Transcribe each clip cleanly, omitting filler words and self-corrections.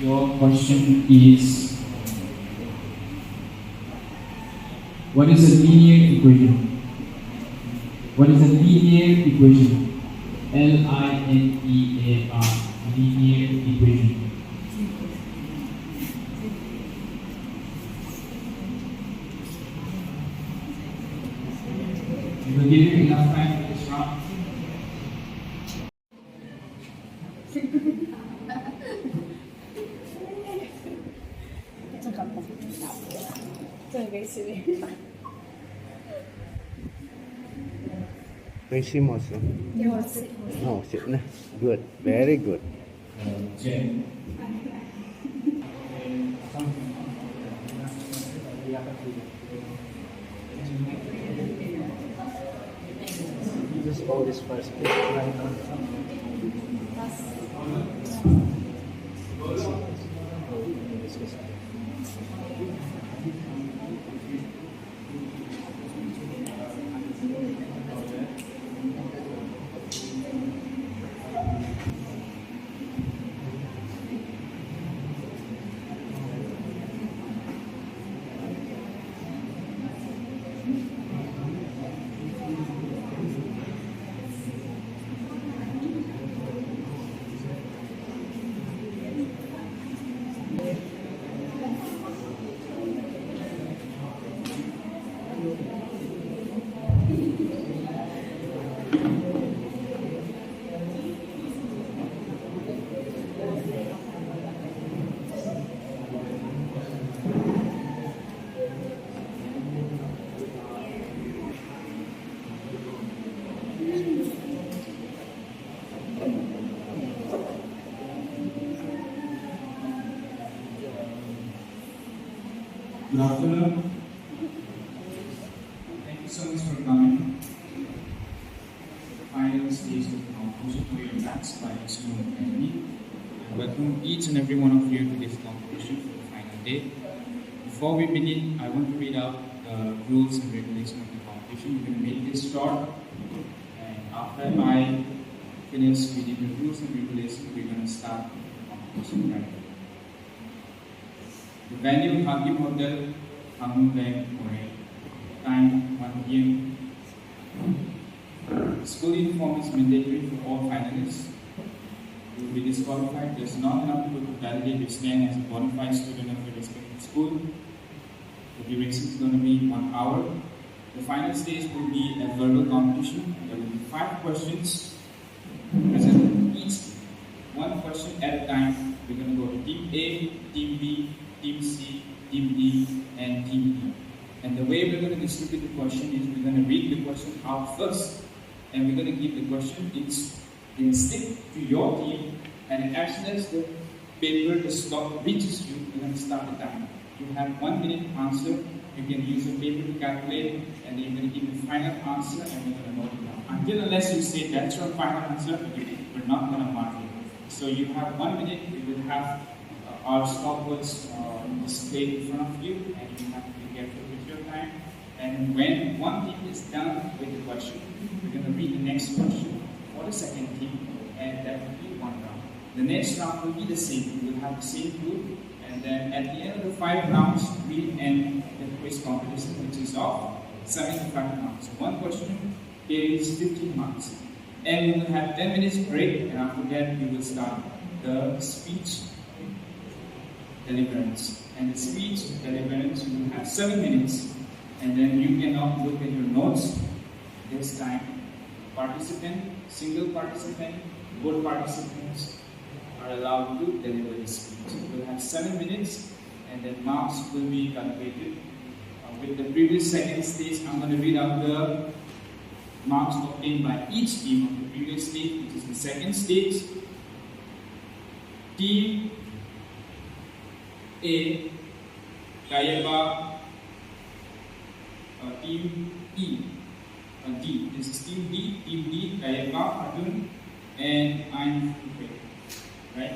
Your question is, what is a linear equation? What is a linear equation? Linear, linear equation. We will give you enough time for this round. Hicimos. Oh, good. Very good. Just hold this first. Good afternoon. Thank you so much for coming. The final stage of the competition for your maths by Insung and me. I welcome each and every one of you to this competition for the final day. Before we begin, I want to read out the rules and regulations of the competition. We're going to make this short, and after I finish reading the rules and regulations, we're going to start the competition right away. The venue, Lhungdim Hotel, Lhungdim, Moreh. Time 1 p.m. School uniform is mandatory for all finalists. You will be disqualified. There's not enough people to validate your stand as a bona fide student of your respective school. The duration is going to be 1 hour. The final stage will be a verbal competition. There will be 5 questions presented each, 1 question at a time. We're going to go to Team A, Team B, Team C, Team D, and Team E. And the way we're going to distribute the question is we're going to read the question out first, and we're going to give the question in stick to your team, and as soon as the paper, the stop reaches you, we're going to start the timer. You have 1 minute to answer. You can use your paper to calculate, and then you're going to give the final answer, and we're going to note it down. Until unless you say that's your final answer, we're not going to mark it. So you have 1 minute. We will have our stopwatch displayed in front of you, and you have to be careful with your time. And when one team is done with the question, we're going to read the next question for the second team, and that will be 1 round. The next round will be the same. We will have the same group, and then at the end of the 5 rounds, we end the quiz competition, which is of 75 marks. 1 question carries 15 marks. And we will have 10 minutes break, and after that, we will start the speech deliverance. And the speech deliverance will have 7 minutes, and then you can now look at your notes. This time, participant, single participant, both participants are allowed to deliver the speech. We'll have 7 minutes, and then marks will be calculated. With the previous second stage, I'm going to read out the marks obtained by each team of the previous stage, which is the second stage. Team A, Kayaba, Team E, D. This is Team B, Kayaba, Arjun, and I'm okay. Right?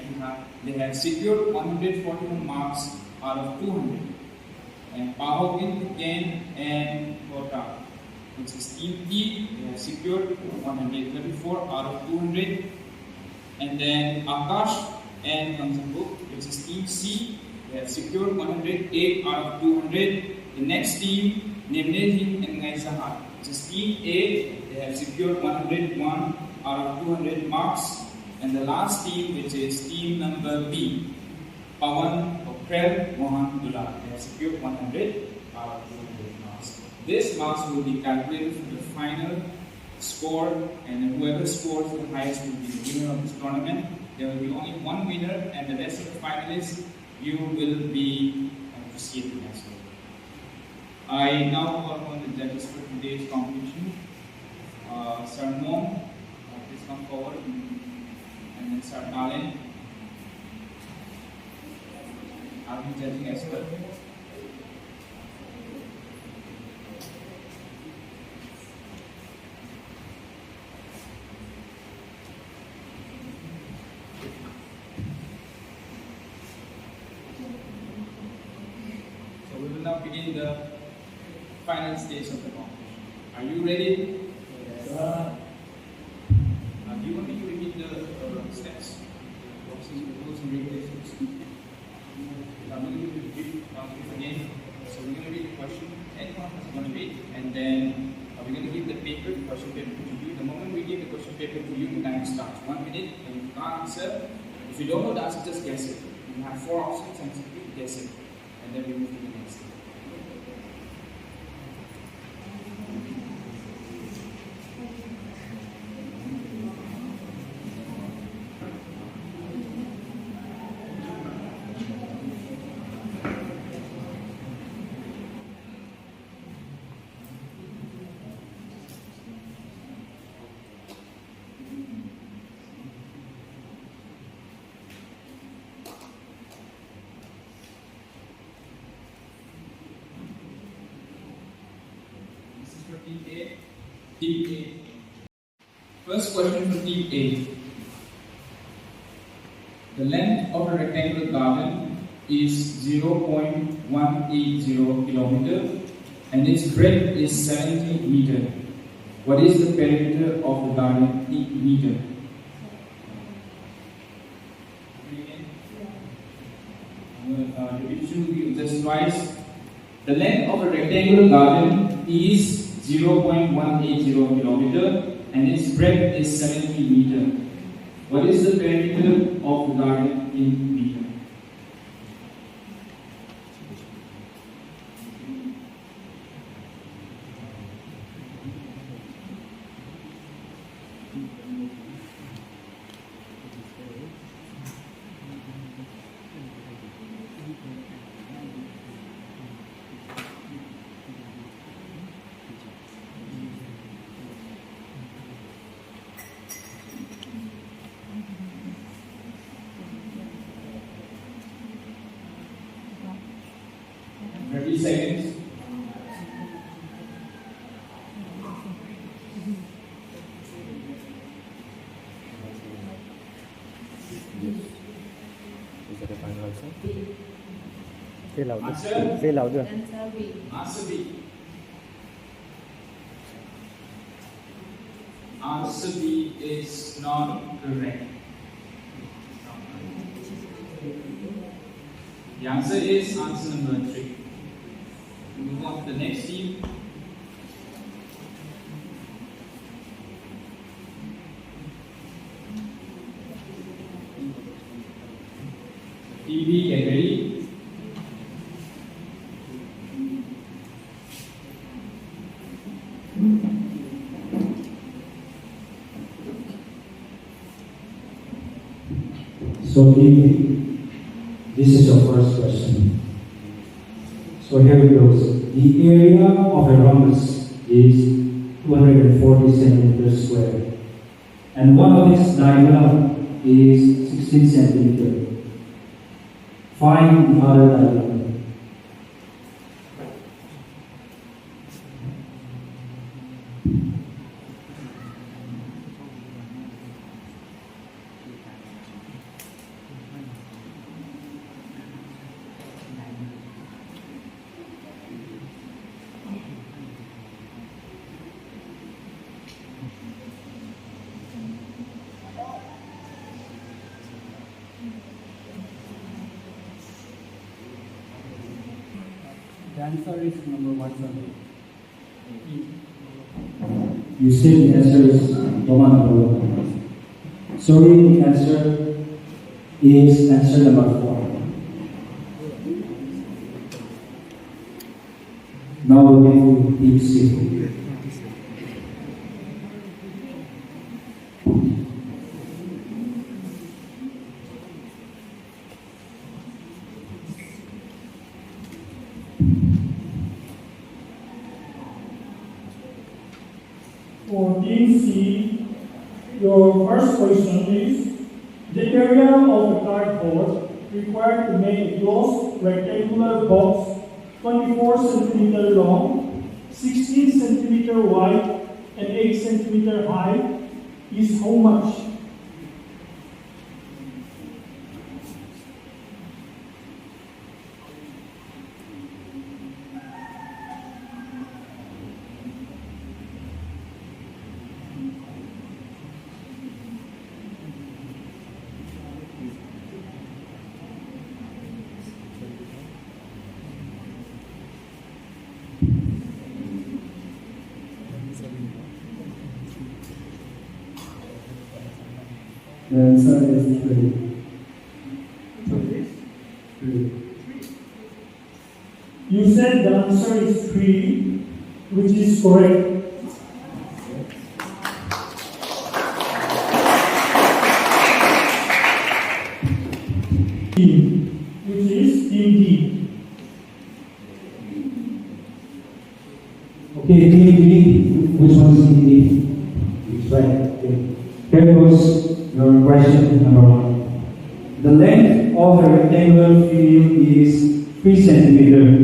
They have secured 141 marks out of 200. And Pahogin, Gen, and Kota, which is Team E, they have secured 134 out of 200. And then Akash and Lhungdim book, which is Team C. They have secured 108 out of 200. The next team, Nemnehim and Ngaisahat, which is Team A. They have secured 101 out of 200 marks. And the last team, which is team number B, Pawan Okrel Mohan Dula, they have secured 100 out of 200 marks. This marks will be calculated for the final score, and whoever scores the highest will be the winner of this tournament. There will be only one winner, and the rest of the finalists you will be appreciated as well. I now call on the judges for today's competition. Sir Nuom, please come forward, and then Sir Nalin. I'll be judging as well. So we will now begin the final stage of the competition. Are you ready? Yes, sir. Do you want me to repeat the steps? Rules and regulations. I'm going to repeat again. So we're going to read the question. Anyone is going to read, and then we're going to give the paper, the question paper to you. The moment we give the question paper to you, the time starts. 1 minute, and you can't answer. If you don't know the answer, just guess it. You have 4 options, and simply guess it, and then we move to the next step. Team A. Team A. First question for Team A. The length of a rectangular garden is 0.180 kilometer and its breadth is 70 meter. What is the perimeter of the garden in meter? Revision will be just twice. The length of a rectangular garden is 0.180 kilometer and its breadth is 70 meter. What is the perimeter of the garden in meter? Seconds. Is that a final answer? Say louder. Answer? Say louder. Answer B. Answer B is not correct. The answer is answer number 3. We move on to the next team. Team B, get ready. So this is your first question. So here it goes. The area of a rhombus is 240 centimeters square, and one of its diagonal is 16 centimeters. Find the other diagonal. The answer is number 1, sir. You said the answer is Roman number 1. Sorry, the answer is answer number 4. Now we're going to deep sleep. For Team C, your first question is, the area of the cardboard required to make a closed rectangular box 24 cm long, 16 cm wide, and 8 cm high is how much? The answer is 3. 3. You said the answer is 3, which is correct. Which is Team D. Okay, Team D. Which one is Team D? It's right. Okay. Here goes your question number 1. The length of a rectangular field is 3 centimeters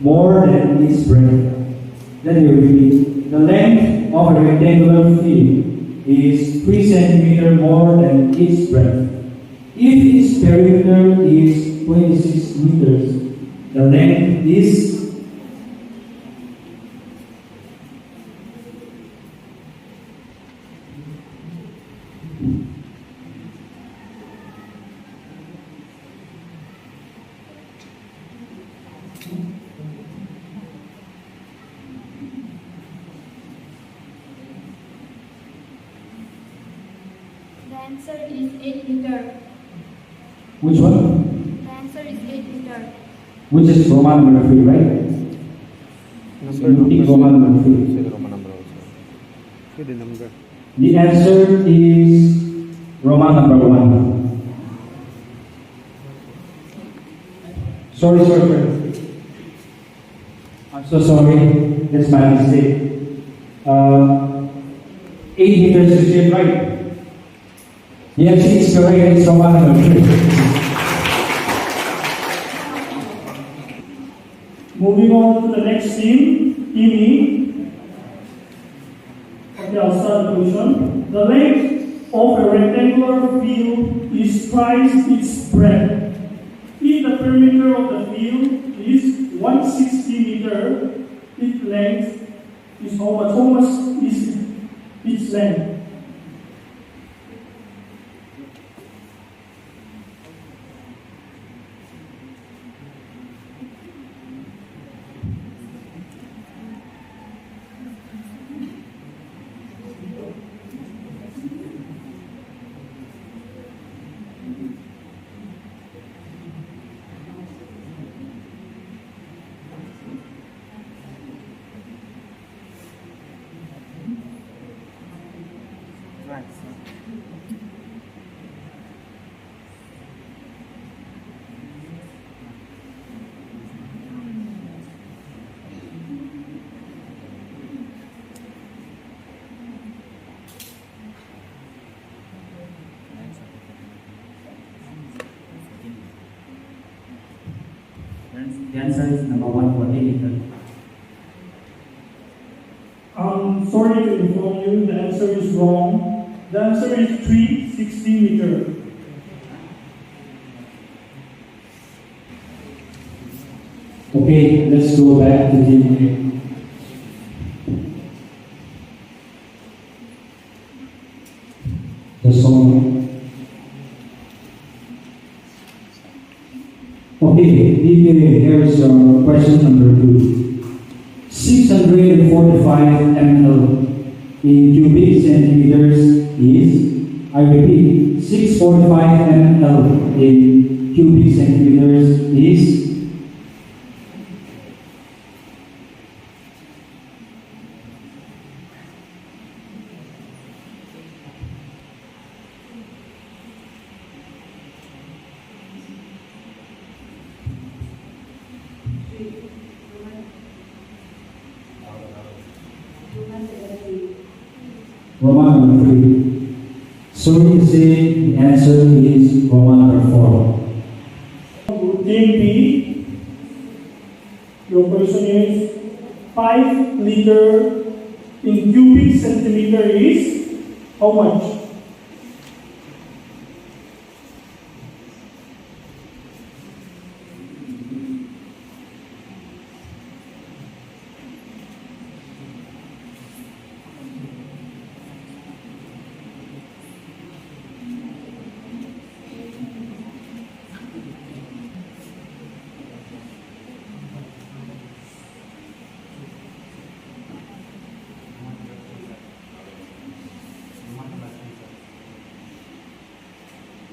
more than its breadth. Let me repeat. The length of a rectangular field is 3 centimeters more than its breadth. If its perimeter is 26 meters, the length is The answer is 8 meter. which one? The answer is 8 meter. Which is Roman number 3, right? So you pick Roman number 3. Say the Roman number also. Say the number. The answer is Roman number 1. Sorry. I'm so sorry. That's my mistake. 8 meters is it right? Yes, it's correct. It's Roman number 3. Moving on to the next team, Team E. Okay, I'll start the question. The length of a rectangular field is twice its breadth. If the perimeter of the field is 160 meter, its length is how much? How much is its length? The answer is number 1 for 8 meters. I'm sorry to inform you, the answer is wrong. The answer is 360 meter. Okay, let's go back to the song. Okay, here is your question number 2. 645 ml in cubic centimeters is, I repeat, 645 ml in cubic centimeters is, Roman number 3. Sorry to say, the answer is Roman number 4. Team B, your question is 5 liter in cubic centimeter is how much?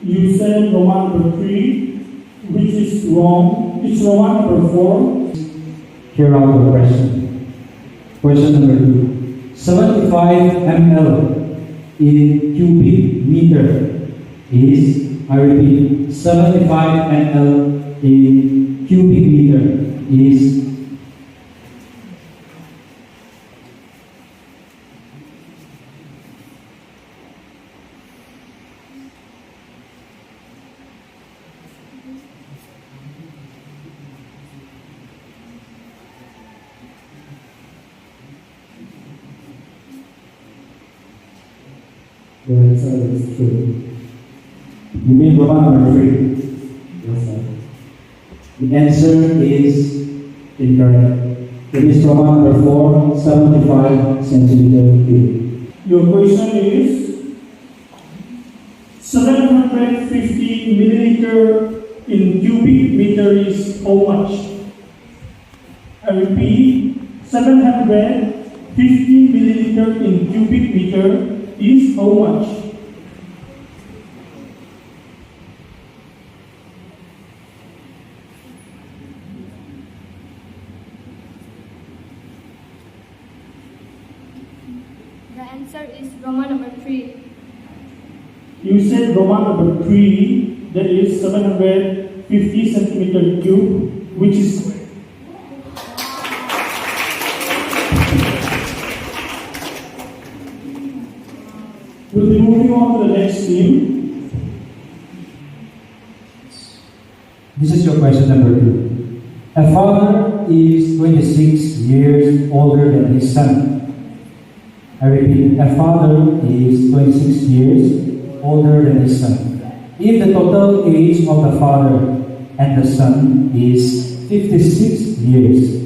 You said Roman number 3, which is wrong. It's Roman number 4. Here are the question. Question number 2. 75 ml in cubic meter is, I repeat, 75 ml in cubic meter is, The answer is true. you mean Roman number 3? Yes, sir. The answer is incorrect. It is Roman number 4, 75 centimeter cube. Your question is 750 milliliter in cubic meter is how much? I repeat, 750 milliliter in cubic meter is how much? The answer is Roman number 3. You said Roman number 3, that is 750 centimeter cube, which is we'll be moving on to the next theme. This is your question number 2. A father is 26 years older than his son. I repeat, a father is 26 years older than his son. If the total age of the father and the son is 56 years,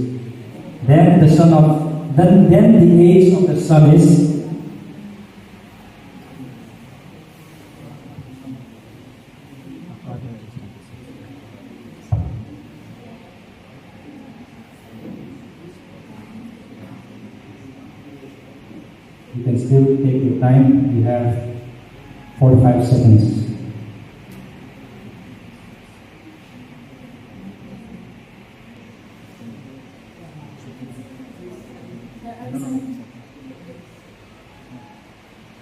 then the age of the son is you can still take your time. You have 45 seconds.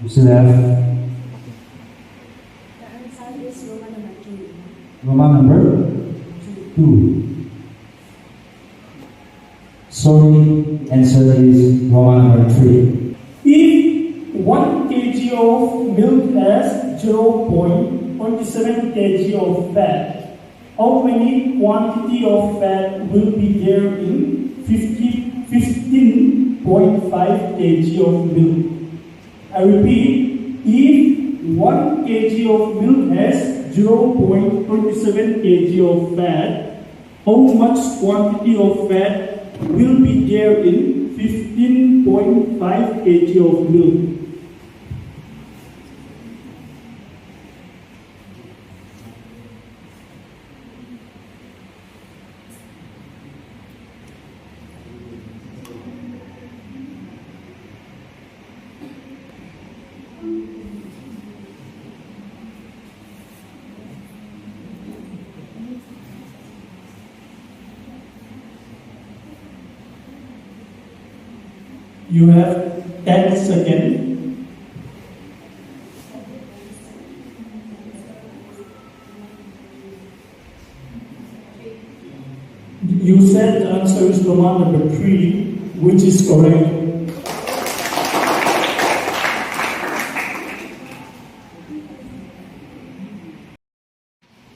You still have The answer is Roman number 2. Roman number 2. Sorry, answer is Roman number 3. If 1 kg of milk has 0.27 kg of fat, how many quantity of fat will be there in 15.5 kg of milk? I repeat, if 1 kg of milk has 0.27 kg of fat, how much quantity of fat will be there in 15.5 kg of milk? You have 10 seconds. You said the answer is Roman number 3, which is correct.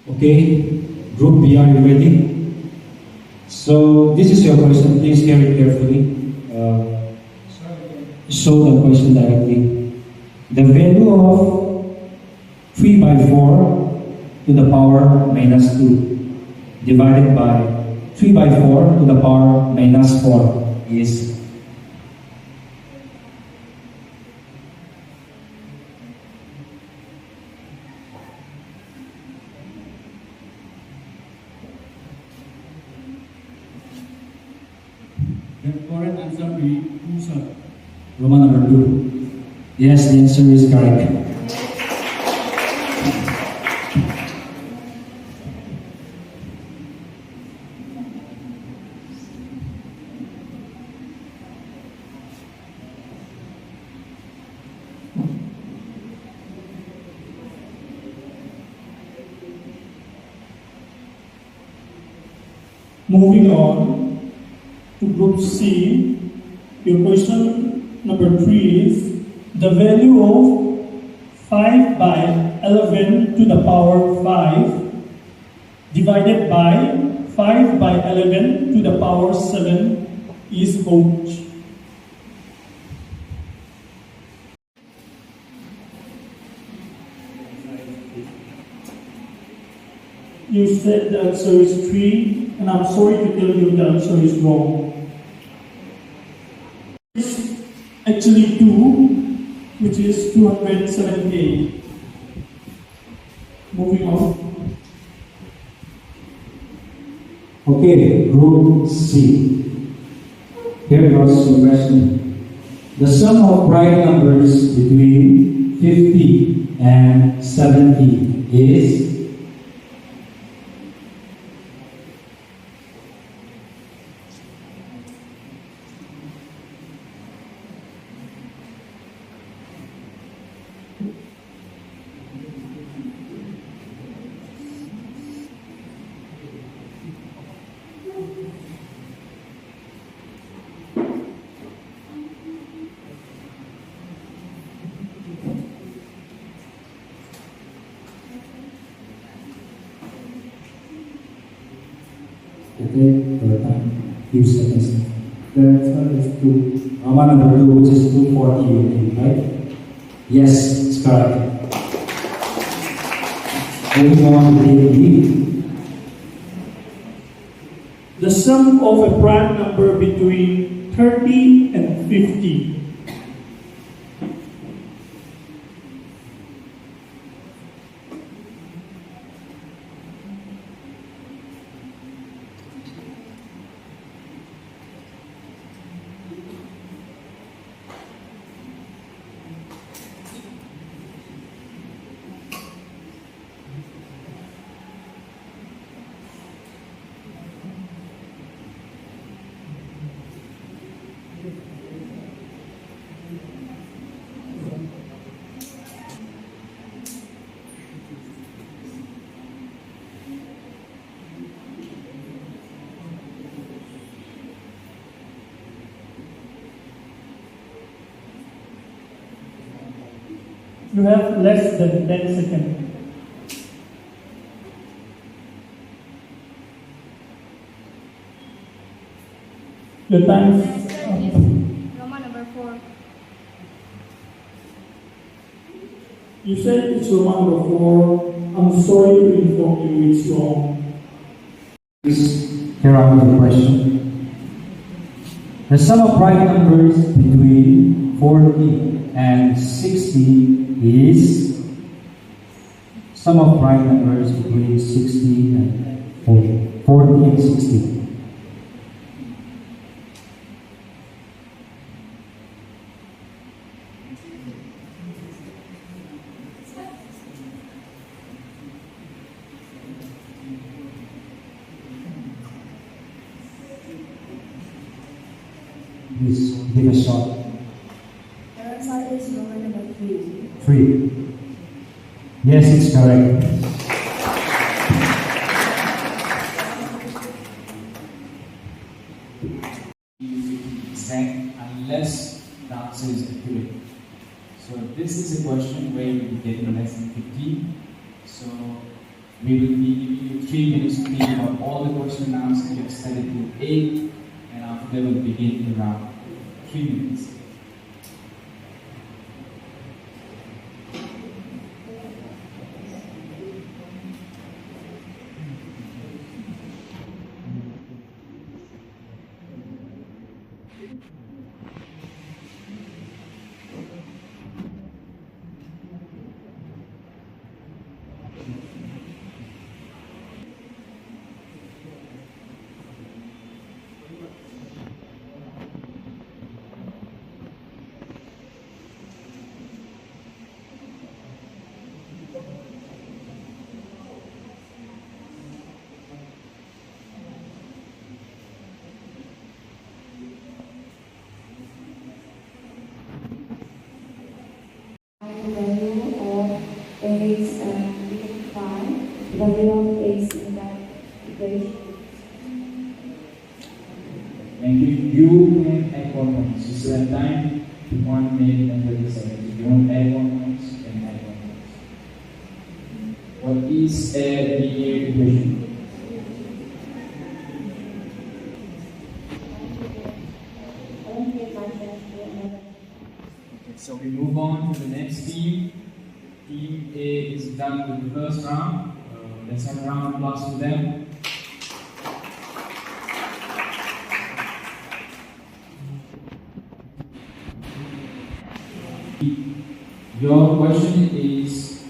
Okay, Group B, are you ready? So this is your question. Please hear it carefully. Show the question directly. The value of 3 by 4 to the power minus 2 divided by 3 by 4 to the power minus 4 is The correct answer will be 2, sir. Roman number 2. Yes, the answer is correct. Moving on to Group C, your question number 3 is the value of 5 by 11 to the power 5 divided by 5 by 11 to the power 7 is how much? You said the answer is 3, and I'm sorry to tell you the answer is wrong. It's actually 2, which is 278. Moving on. Okay, Group C. Here goes the question. The sum of prime numbers between 50 and 70 is okay, for the time. Few seconds. The answer is 2. Roman number 2, which is 240, right? Yes, it's correct. Moving on to B. The sum of a prime number between 30 and 50. You have less than 10 seconds. Your time The is answer is Roman number 4. You said it's Roman number 4. I'm sorry to inform you it's wrong. Please hear out the question. The sum of prime numbers between 40 and 60 is sum of prime numbers between 60 and 40. 40 and 60. Please give a shot. Yes, it's correct. Exact unless the answer is accurate. So this is a question where you will be getting less than 15. So we will be giving you 3 minutes to think about all the question and answers you have studied till 8, and after that we'll begin the round. 3 minutes. The value of x and 5, the value of x in that equation. Thank you. You can add 1 points. You still have time. 1 minute and 30 seconds. If you want to add 1 points, you can add 1 point. What is a linear equation? So we move on to the next team. Team A is done with the first round. Let's have a round of applause for them. Your question is,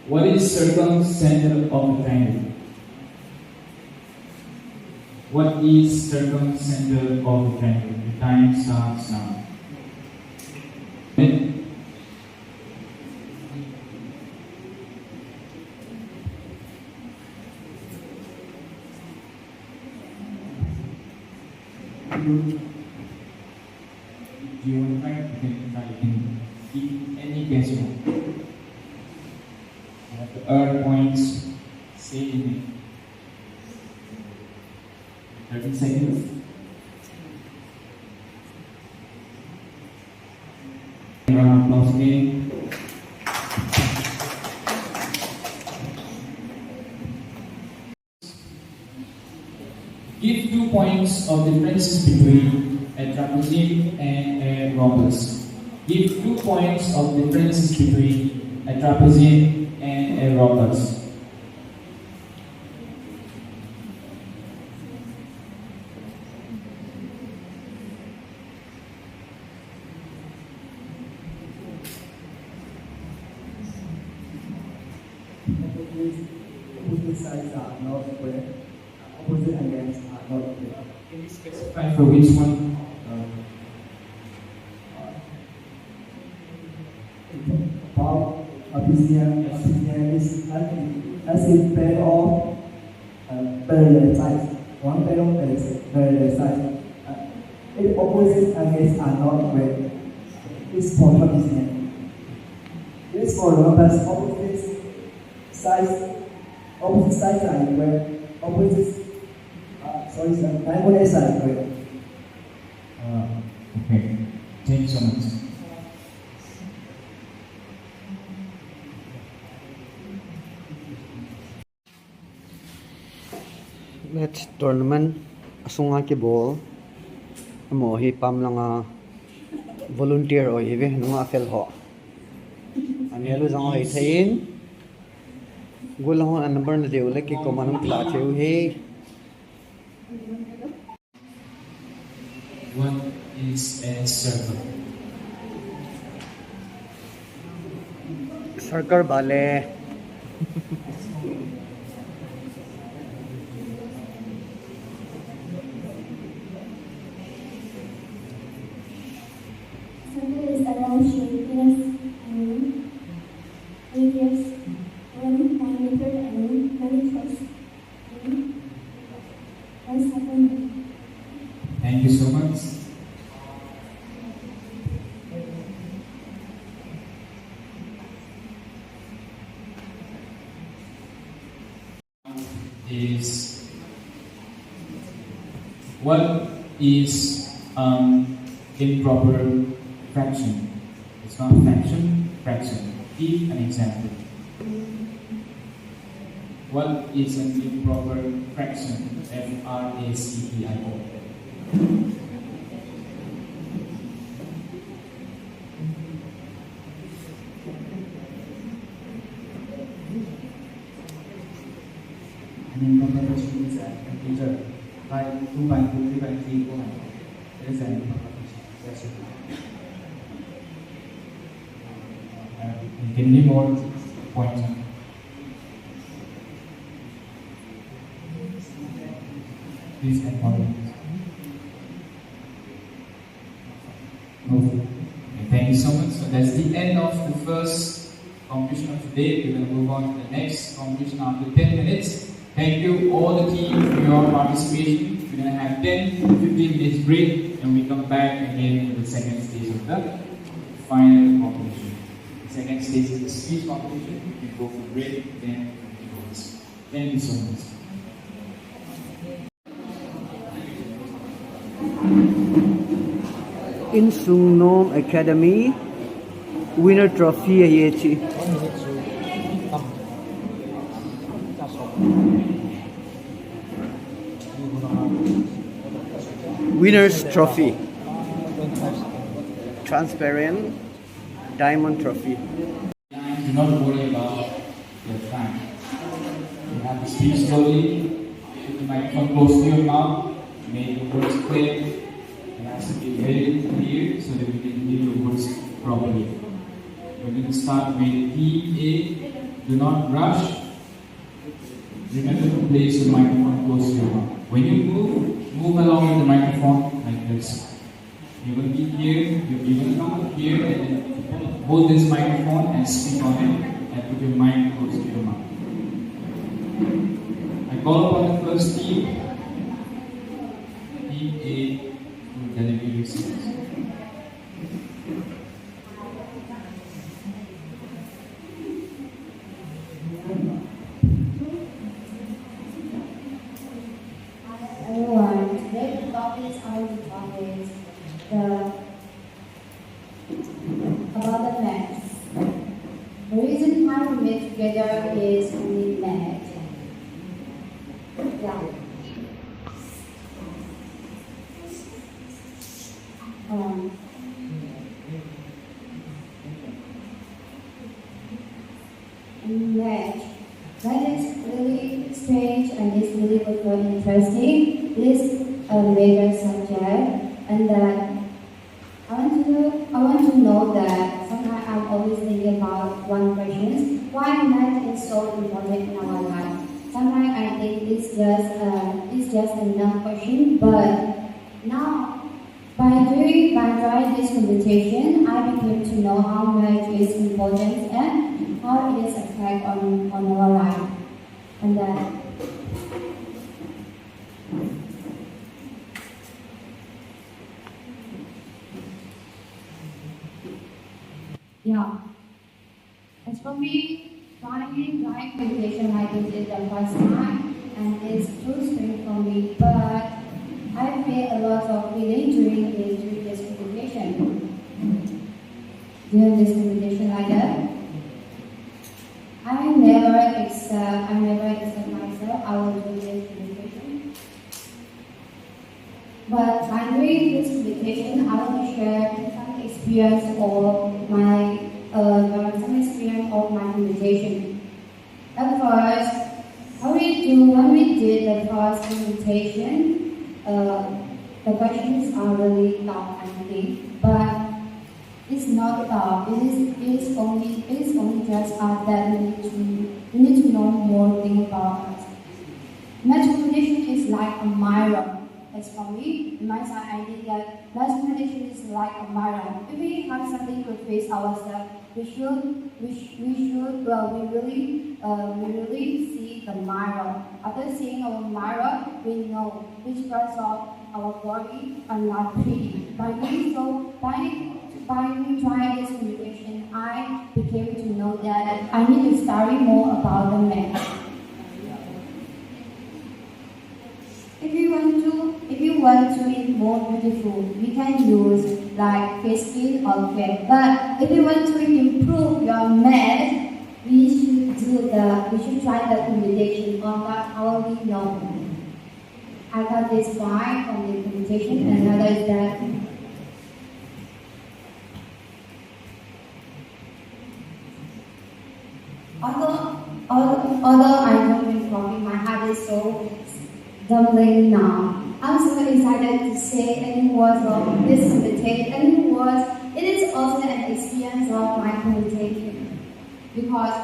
what is circumcenter of a triangle? What is circumcenter of a triangle? The time starts now. Do you want to try? You can give any guess you want. You have to earn points. Say in it. 30 seconds. Round of applause again. Give 2 points of differences between a trapezium and a rhombus. Give 2 points of differences between a trapezium and a rhombus. Opposite sides are not square. Opposite angles are not square. Can you specify for which one? About trapezium is as a pair of parallel sides. One pair of parallel sides. Its opposite angles are not square. It's for trapezium. It's for rhombus. Opposite sides are square. Diagonal sides are square. Okay. Thank you so much. Let's tournament asunga ki ball amo hi pam langa volunteer oi ve nunga fel ho ani alu jang oi thein gulang an number na deu le ki komanum kla cheu he What is a circle? circle bale Circle is a round shape, radius 1 diameter and length 1 second. Thank you so much. is what is improper fraction? It's not fraction, fraction. Give an example. What is an improper fraction? F-R-A-C-T-I-O. An improper fraction is an integer by 2 by 2, 3 by 3, 4 by 4. That is an improper fraction. That's it. Can you give more points? Please can follow. Okay, thank you so much. So that's the end of the first competition of today. We're going to move on to the next competition after 10 minutes. Thank you all the team for your participation. We're going to have 10 to 15 minutes break and we come back again for the second stage of the final competition. The second stage is the speech competition. We go for break, then votes. Thank you so much. Insung Nuom Academy winner trophy ye chi winner's trophy, transparent diamond trophy. Do not worry about your time. You have to speak slowly, put the microphone close to your mouth, make the words clear. It has to be very clear so that we can hear your words properly. We're going to start with Team A. Do not rush. Remember to place your microphone close to your mouth. When you move along with the microphone like this. You're going to be here, you're going to come here and then hold this microphone and speak on it and put your mic close to your mouth. I call upon the first team. Team A. Delivery Everyone, today the topics are about the maths. The reason why we met together is we met. Yeah. That is really strange and it's really very interesting. This major subject, and that I want to know that sometimes I'm always thinking about one question: why math is so important in our life? Sometimes I think it's just a non question, but now. By trying this competition, I became to know how much is important and how it is affect on our life. And that yeah. As for me, trying competition like this is the first time and it's too strange for me, but I feel a lot of feeling during this competition. During this competition like that, I never accept myself. I will do this competition. But by doing this competition, I will share some experience of my competition. At first, when we did the first competition. The questions are really tough, I think, but it's not tough. It's only just that we need to know more things about us. Math competition is like a mirror. As for me, in my side, I think that math competition is like a mirror. If we have something to face ourselves, we really see the mirror. After seeing our mirror, we know which parts of our body are not pretty. By trying this competition, I became to know that I need to study more about the math. we want to be more beautiful, we can use like face skin or cream. But if you want to improve your math, we should try the computation on that already know. I got this point from the computation, and another is that although I don't drink coffee, my heart is so dumbling now. I'm so excited to say any words of this computation, any words. It is also an experience of my computation because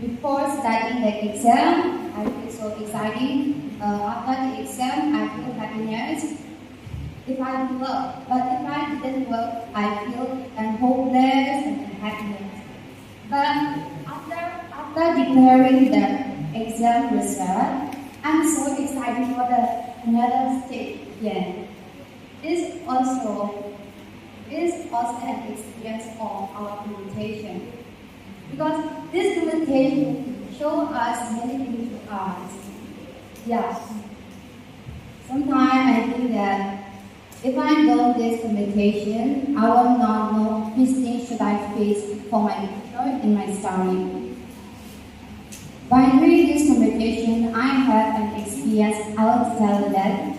before studying the exam, I feel so exciting. After the exam, I feel happiness. If I work, but if I didn't work, I feel hopeless and happiness. But after declaring the exam result, I'm so excited for another stage again. This also an experience of our communication. Because this communication shows us many things to us. Yes. Sometimes I think that if I don't this communication, I will not know which things should I face for my future in my study. By doing this communication, I have an experience. I will tell that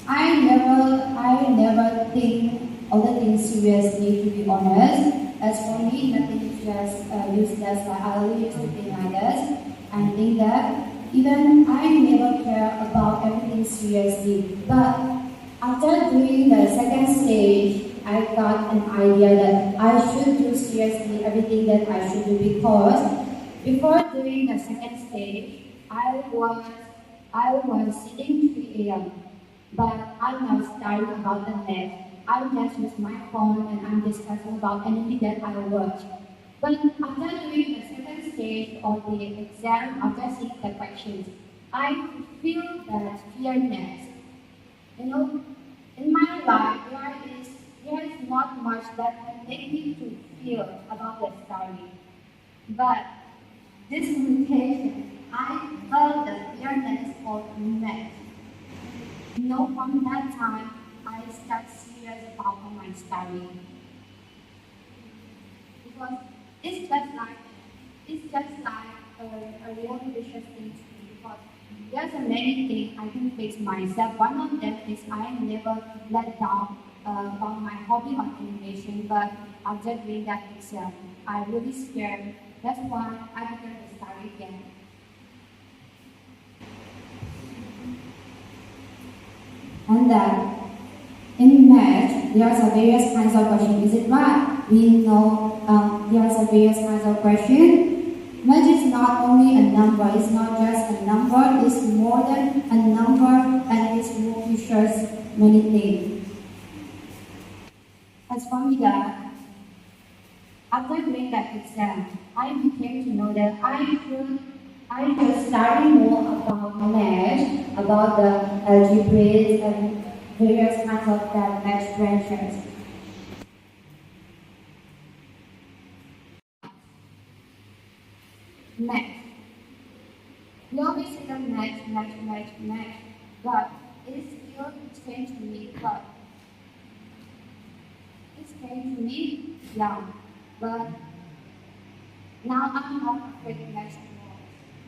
I never think all the things seriously, to be honest. As for me, nothing is just useless, like I used to think like this. I think that even I never care about everything seriously. But after doing the second stage, I got an idea that I should do seriously everything that I should do, because before doing the second stage, I was sitting 3 a.m. But I'm not studying about the net. I just use my phone and I'm discussing about anything that I watch. But after doing the second stage of the exam, after seeing the questions, I feel that fearness. You know, in my life, there is not much that can make me to feel about the study. But this communication, I felt the fearness of math. You know, from that time, I started serious about my study. Because it's just like a real vicious thing to me, because there's a many things I can fix myself. One of them is I never let down about my hobby on animation, but after doing that exam, I really scared. That's why I began to study again. And that in math, there are various kinds of questions. Is it right? We know there are various kinds of questions. Math is not only a number. It's not just a number. It's more than a number, and it's more features many things. As for me, that after doing that exam, I became to know that I should study more about math, about the algebras and various kinds of math branches. Math. We always say the math, but it's still strange to me, but it's strange to me, yeah. But now I'm not afraid of math anymore,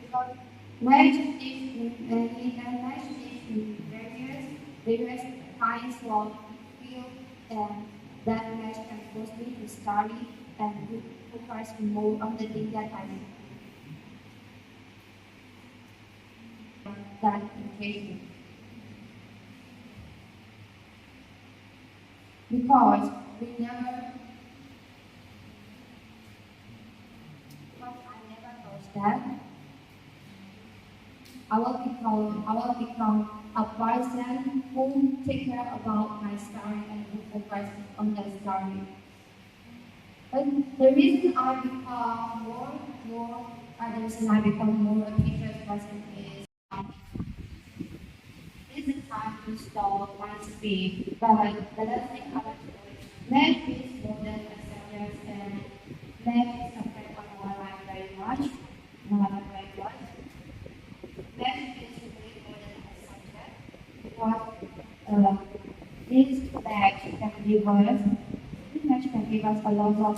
because math is various kinds of field, and that math can force me to study and focus more on the thing that I need. That education. Because we never, but I never thought that I will become a person who take care about my study and who focus on the study. But the reason I become the reason I become more a teacher's person is it's a time to stop and speak. But the other thing I want to know is math is more than a subject, and math is affected on my life very much. Math is really more than a subject, because this match can give us a lot of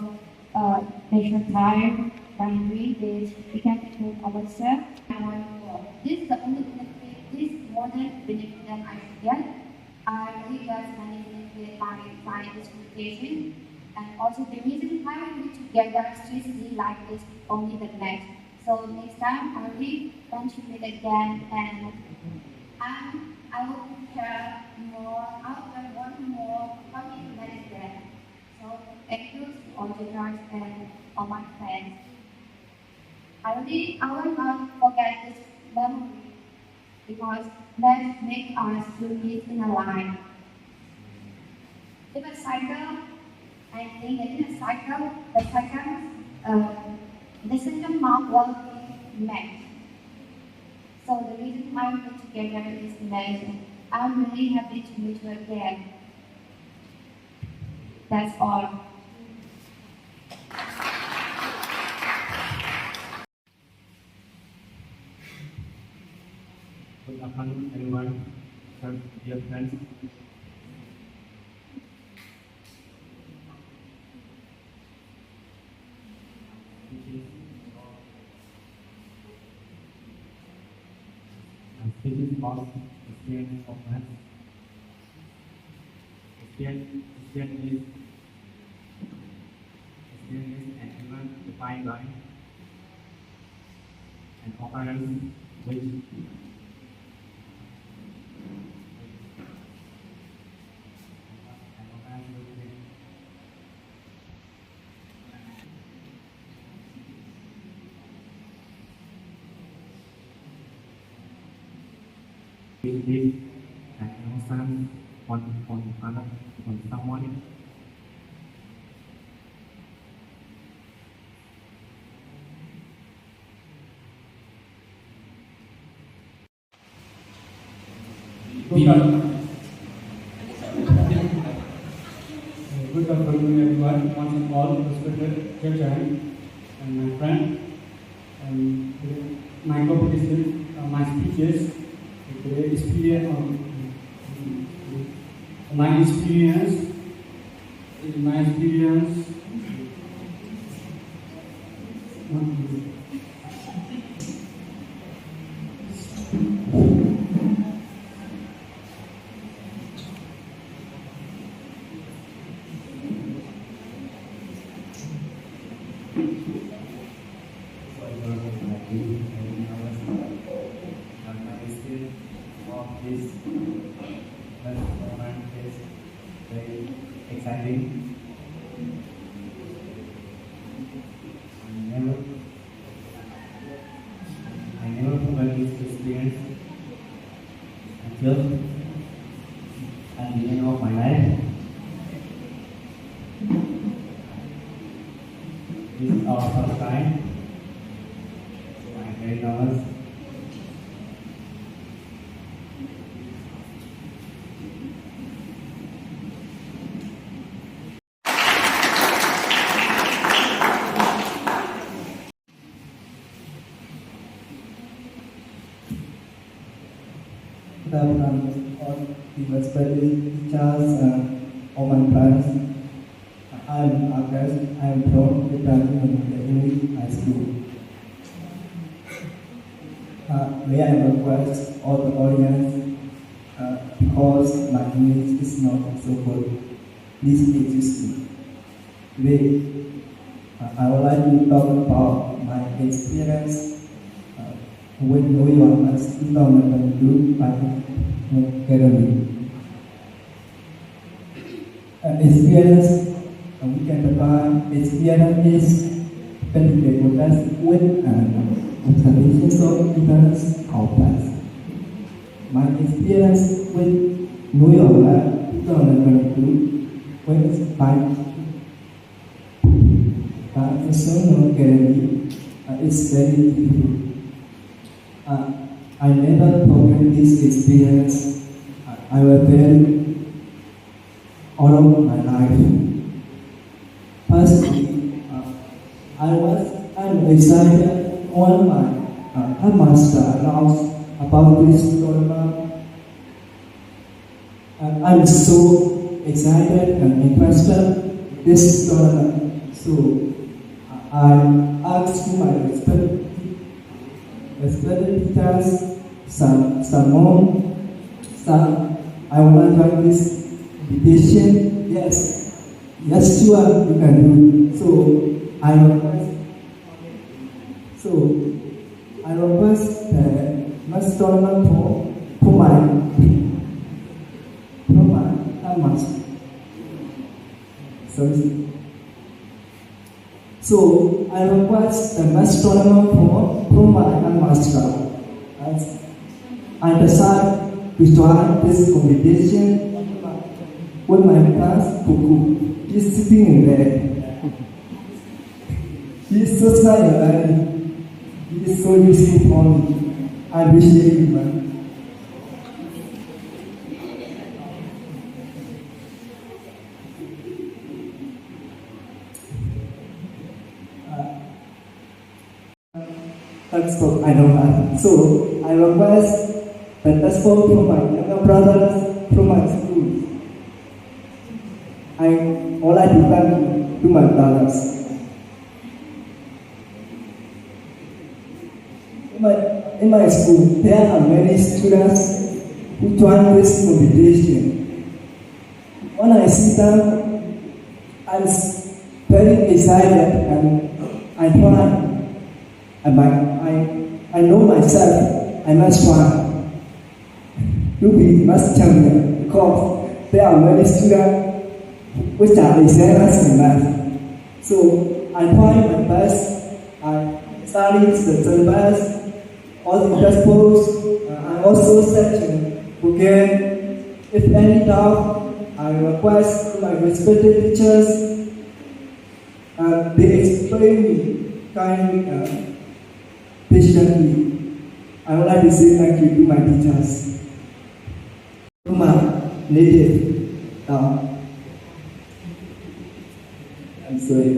leisure time. By doing this, we can improve ourselves and learn more. This is the only benefit, this more than benefit that I get. I really got many benefits by trying this meditation. And also the reason why we together seriously like this only the next. So next time I will contribute again and I will prepare more, I will learn one more how to manage that. So thank you to all the judges and all my friends. I will not forget this memory because that makes us to live in a life. If a cycle, I think that in a cycle, the second mark will be met. So the reason why we together is amazing. I'm really happy to meet you again. That's all. Good afternoon, everyone. Dear friends. This is about experience of math. Experience is an event defined by an occurrence which this an emotion on someone. Good afternoon, everyone. Once and all, respected church and my friend. My competition, my speeches, my experience. Exciting. I never forgot this experience until at the end of my life. This is our first time. I'm very nervous. All the respected teachers, all my friends. I'm August. I'm from the English High School. May I request all the audience, because my English is not so good, please excuse me. Today, I would like to talk about my experience with Nuom as 2022 by Academy. Experience, we can define experience is benefit us with observations of events of past. My experience with Nuom 2022 was by Insung Academy. It's very beautiful. I never forget this experience. I was there all of my life. Firstly, I'm excited when my headmaster announced about this tournament. I'm so excited and interested in this tournament. So I asked my respected teachers, Mom, Son, I want to join this competition. Yes, sure, you can do. So I request the next tournament for my master. So I request the next tournament for my master. I decided to join this competition with my class Kuku. He's sitting in there. He's so smart and he is so useful for me. I appreciate him, man. Textbook I don't have. So I request the textbook from my younger brothers from my school. All I depend to my brothers. In my school, there are many students who join this competition. When I see them, I'm very excited and I try. And I know myself, I must try to be master champion because there are many students which are excellent in math. So I try my best, I study the syllabus, all the textbooks, I also search again. If any doubt, I request my respected teachers, they explain me kindly. Patiently, I would like to say thank you to my teachers. To my native, I'm sorry.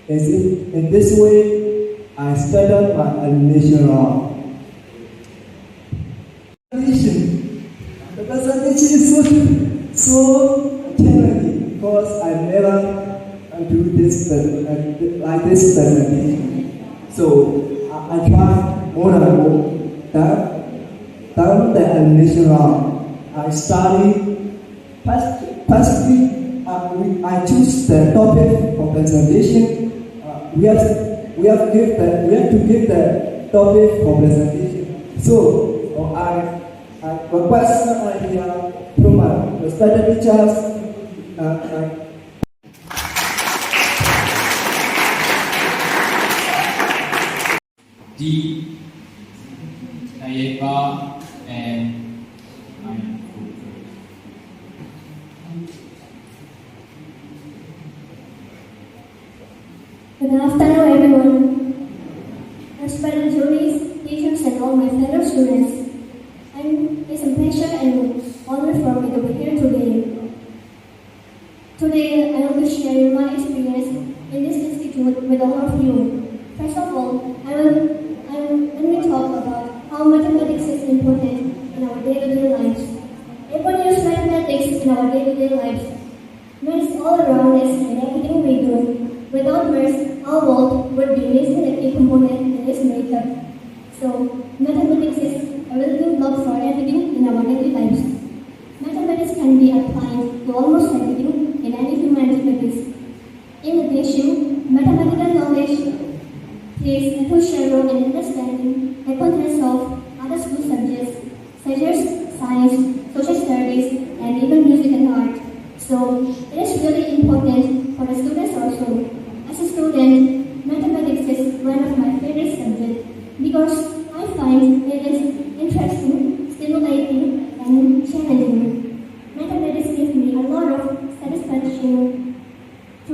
In this way, I started my elimination round. The presentation is so challenging because I never do this like this presentation. So I try more and more. Down the elimination round, I study. Firstly, I choose the topic for presentation. We have to give the topic for presentation. So I request an idea from my respected teachers. D, Nayeva, and Good afternoon, everyone. Respected juries, teachers, and all my fellow students. It's a pleasure and honor for me to be here today. Today, I will be sharing my experience in this institute with all of you. First of all, let me talk about how mathematics is important in our day-to-day lives. Everyone uses mathematics in our day-to-day lives. Math is all around us in everything we do. Without math, our world would be missing a key component in its makeup. So, mathematics is a building block for everything in our daily lives. Mathematics can be applied to almost everything in any human activities. In addition, mathematical knowledge plays a crucial role in understanding the contents of other school subjects such as science, social studies, and even music and art. So, it is really important for the students also. As a student, mathematics is one of my favorite subjects because I find it is interesting, stimulating, and challenging. Mathematics gives me a lot of satisfaction to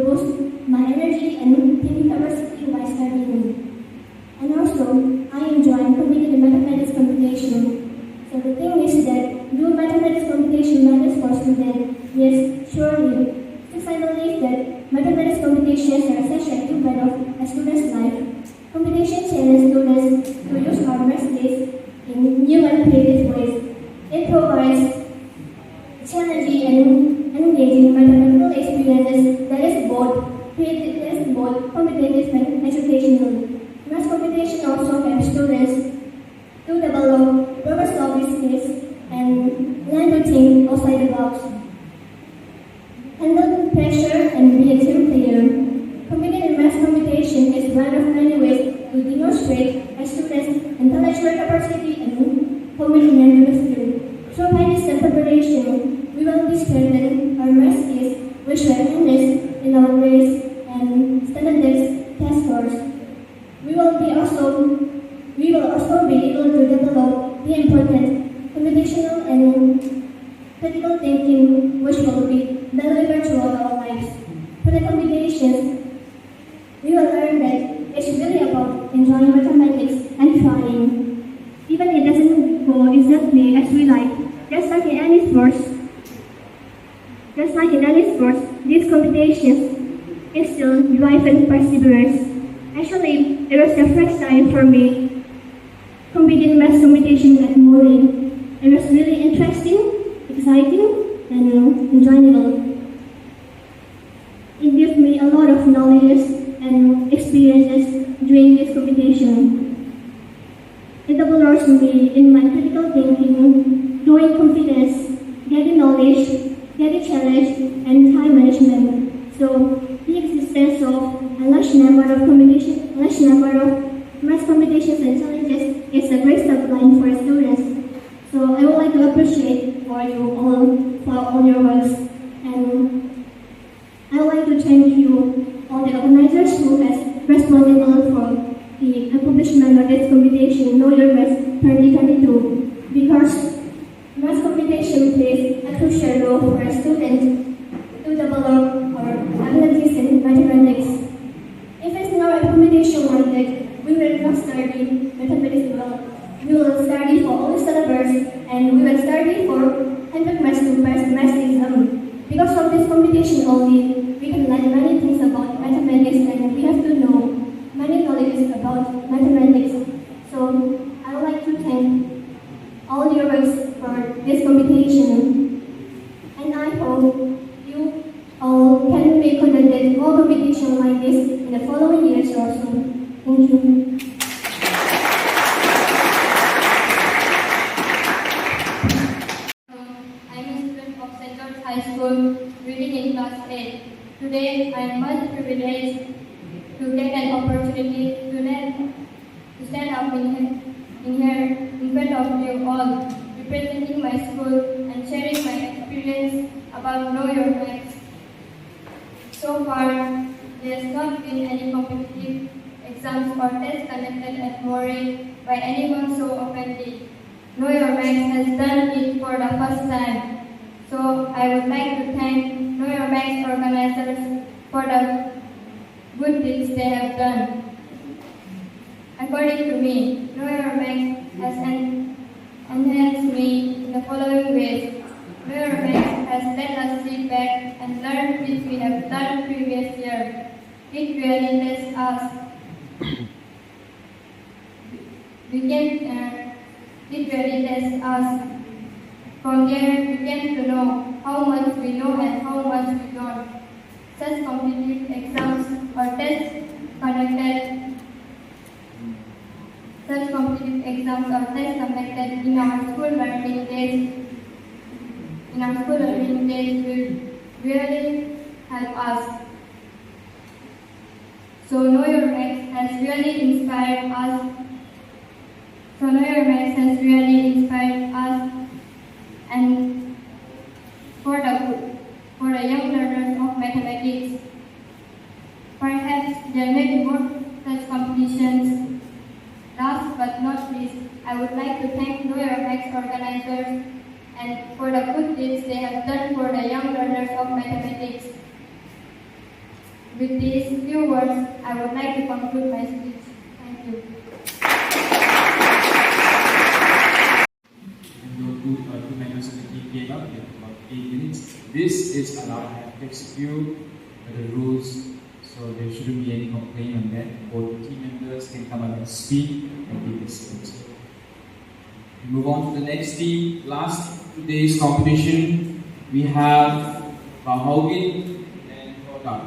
boost my energy and thinking capacity while studying. And also, I enjoy competing in mathematics competition. So the thing is that do mathematics competition matters for students? Yes, surely. Since I believe that mathematics competitions are essential to better a student's life. Competition challenges students to use our math skills in new create less more competitive and educational. Mass competition also helps students to develop problem-solving skills and learn to think outside the box. Handle pressure and be a team player. Competing in mass competition is one of many ways to demonstrate a student's intellectual capacity and commitment to the field. Through practice and preparation, we will strengthen our math skills, which will enhance in our grades and standardized test scores. We will also be able to develop the important computational and critical thinking, which will be valuable throughout our lives. For the computations, we will learn that it's really about enjoying mathematics and trying. Even it doesn't go exactly as we like. Just like in any sports, these competitions instill drive and perseverance. Actually, it was the first time for me competing in math competition at Moreh. It was really interesting, exciting, and enjoyable. It gave me a lot of knowledge and experiences during this competition. It develops me in my critical thinking, growing confidence, getting knowledge, getting challenge, and time management. So the existence of a large number of math competitions and challenges is a great supply for students. So I would like to appreciate for all your works, and I would like to thank you, all the organizers who has responsible for the accomplishment of this competition, Know Your Math 2022, because math competition plays a crucial role for a student to develop our abilities in mathematics. If it's not a competition like that, we will not study mathematics well. We will study for all the syllabus, and we will study for 100 marks to pass the math exam. Because of this competition only, we can learn many things about mathematics, and we have to know many knowledge about mathematics. So I would like to thank all your works for this competition, and I hope you all can be conducted more competition like this in the following years also. Thank you. I'm a student of St. George High School, reading in class 8. Today, I am much privileged to get an opportunity to stand up in here in front of you all, representing my school and sharing my experience about Know Your Math. So far, there has not been any competitive exams or tests conducted at Moreh by anyone so openly. Know Your Math has done it for the first time. So I would like to thank Know Your Math organizers for the good deeds they have done. According to me, Know Your Math has enhanced me in the following ways. Know Your Math has let us sit back and learn which we have done previous year. It really tests us. It really tests us. From there, we get to know how much we know and how much we don't. Such competitive exams or tests conducted in our school learning days. Will really help us. So Know Your Math has really inspired us. And for the young learners of mathematics. Perhaps there may be more such competitions. Last but not least, I would like to thank Know Your Math organizers and for the good deeds they have done for the young learners of mathematics. With these few words, I would like to conclude my speech. Thank you. Two members of the team came up with about 8 minutes. This is allowed. I have fixed few the rules, so there shouldn't be any complaint on that. Both team members can come up and speak and give their speech. We move on to the next team. Last today's competition, we have Lhungdim and Nuom.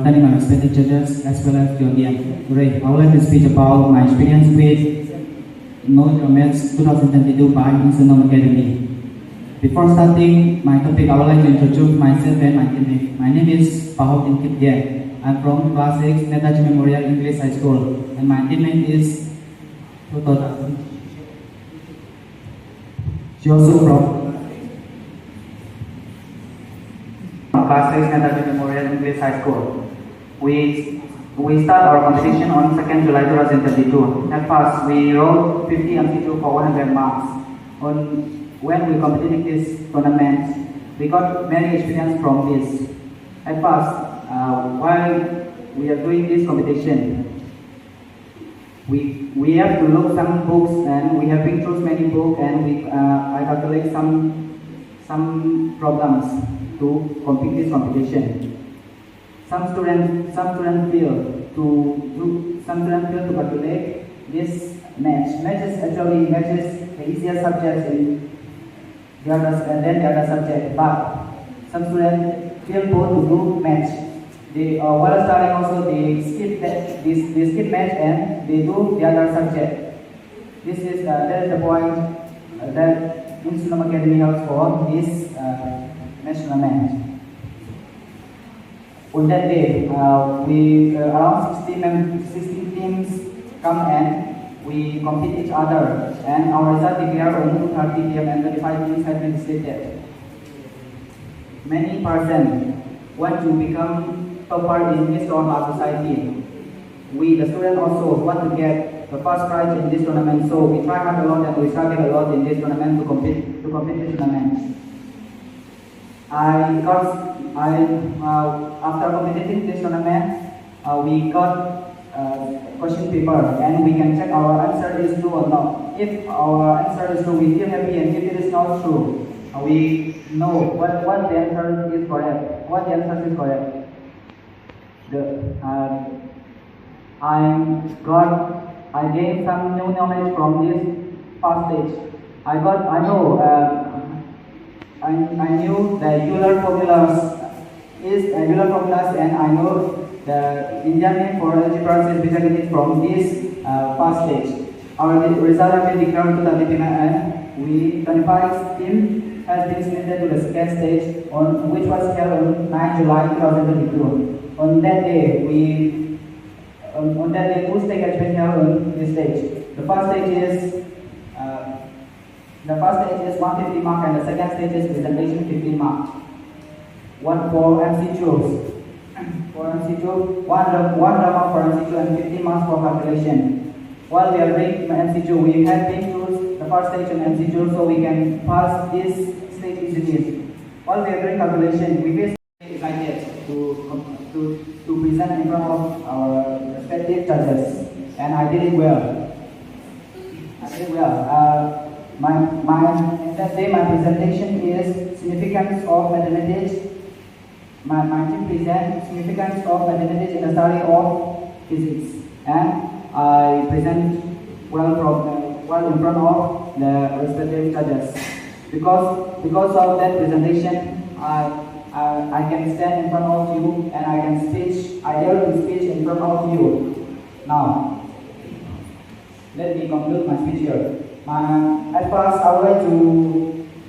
understanding my respected judges as well as the audience. Today, I would like to speak about my experience with Nuom 2022 by Insung Academy. Before starting my topic, I would like to introduce myself and my teammate. My name is Lhungdim. I'm from class 6, Netaji Memorial English High School, and my teammate is Tutot. She also from class 6, Netaji Memorial English High School. We start our competition on 2nd July 2022. At first, we wrote 50 MCQ for 100 marks. When we competed in this tournament, we got many experience from this. At first, while we are doing this competition, we have to look some books, and we have been through many books, and I calculate some problems to complete this competition. Some students feel to calculate this match. Matches actually matches the easier subjects in the other subject, but some students feel bored to do match. They while studying also they skip match and they do the other subject. That is the point that Insung Academy helps for this national match. On that day, we around 16 teams come and we compete each other, and our result declared on 2:30 p.m. and 35 teams have been stated. Many persons want to become topper in this our society. We, the students, also want to get the first prize in this tournament, so we try hard a lot and we struggle a lot in this tournament to compete this tournament. After completing this tournament, we got question paper, and we can check our answer is true or not. If our answer is true, we feel happy, and if it is not true, we know what the answer is correct. I gained some new knowledge from this past stage. I knew the Euler formulas, and I know the Indian name for algebra is basically from this past stage. Our result has been declared to the DPM, and we 25 team has been submitted to the second stage, which was held on 9 July 2022. On that day, two stages has been held on this stage. The first stage is 150 mark, and the second stage is presentation 50 mark. One for MCQs. One drama for MCQ and 50 marks for calculation. While we are doing MCQ, we have been through the first stage of MCQ, so we can pass this stage easily. While we are doing calculation, we face excited to present in front of our respective judges, and I did it well. That day my presentation is significance of mathematics. My team present significance of mathematics in the study of physics, and I present well in front of the respective judges. Because of that presentation, I can stand in front of you, and I dare to speak in front of you. Now, let me conclude my speech here. At first, I would like to